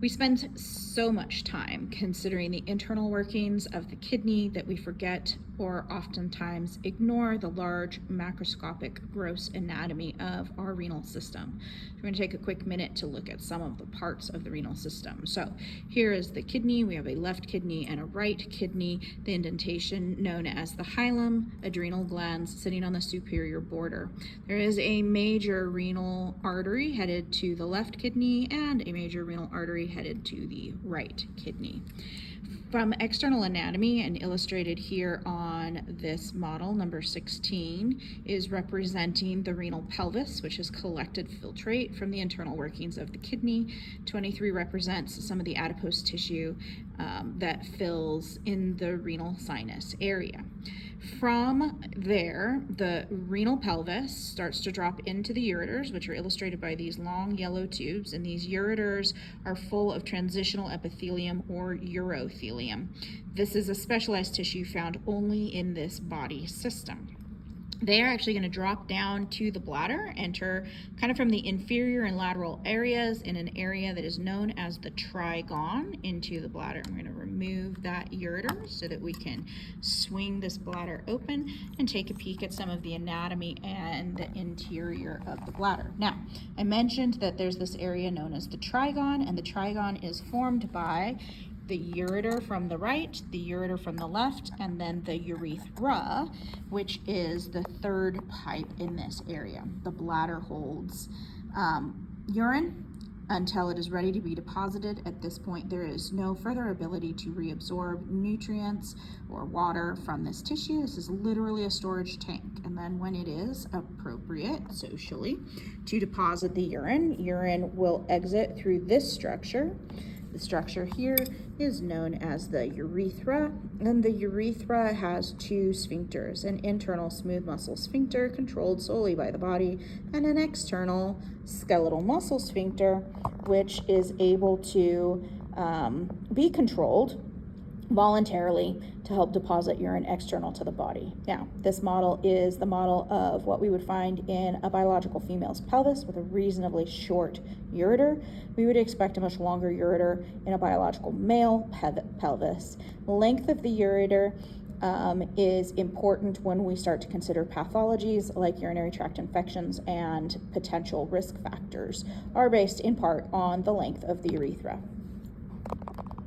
We spend so much time considering the internal workings of the kidney that we forget or oftentimes ignore the large macroscopic gross anatomy of our renal system. We're going to take a quick minute to look at some of the parts of the renal system. So here is the kidney. We have a left kidney and a right kidney. The indentation known as the hilum, adrenal glands sitting on the superior border. There is a major renal artery headed to the left kidney and a major renal artery headed to the right kidney. From external anatomy, and illustrated here on this model, number 16, is representing the renal pelvis, which has collected filtrate from the internal workings of the kidney. 23 represents some of the adipose tissue that fills in the renal sinus area. From there, the renal pelvis starts to drop into the ureters, which are illustrated by these long yellow tubes, and these ureters are full of transitional epithelium or urothelium. This is a specialized tissue found only in this body system. They are actually going to drop down to the bladder, enter kind of from the inferior and lateral areas in an area that is known as the trigone into the bladder. I'm going to remove that ureter so that we can swing this bladder open and take a peek at some of the anatomy and the interior of the bladder. Now, I mentioned that there's this area known as the trigone, and the trigone is formed by the ureter from the right, the ureter from the left, and then the urethra, which is the third pipe in this area. The bladder holds urine until it is ready to be deposited. At this point, there is no further ability to reabsorb nutrients or water from this tissue. This is literally a storage tank. And then when it is appropriate socially to deposit the urine will exit through this structure. The structure here is known as the urethra, and the urethra has two sphincters, an internal smooth muscle sphincter controlled solely by the body, and an external skeletal muscle sphincter, which is able to be controlled voluntarily to help deposit urine external to the body. Now, this model is the model of what we would find in a biological female's pelvis with a reasonably short ureter. We would expect a much longer ureter in a biological male pelvis. Length of the ureter is important when we start to consider pathologies like urinary tract infections, and potential risk factors are based in part on the length of the urethra.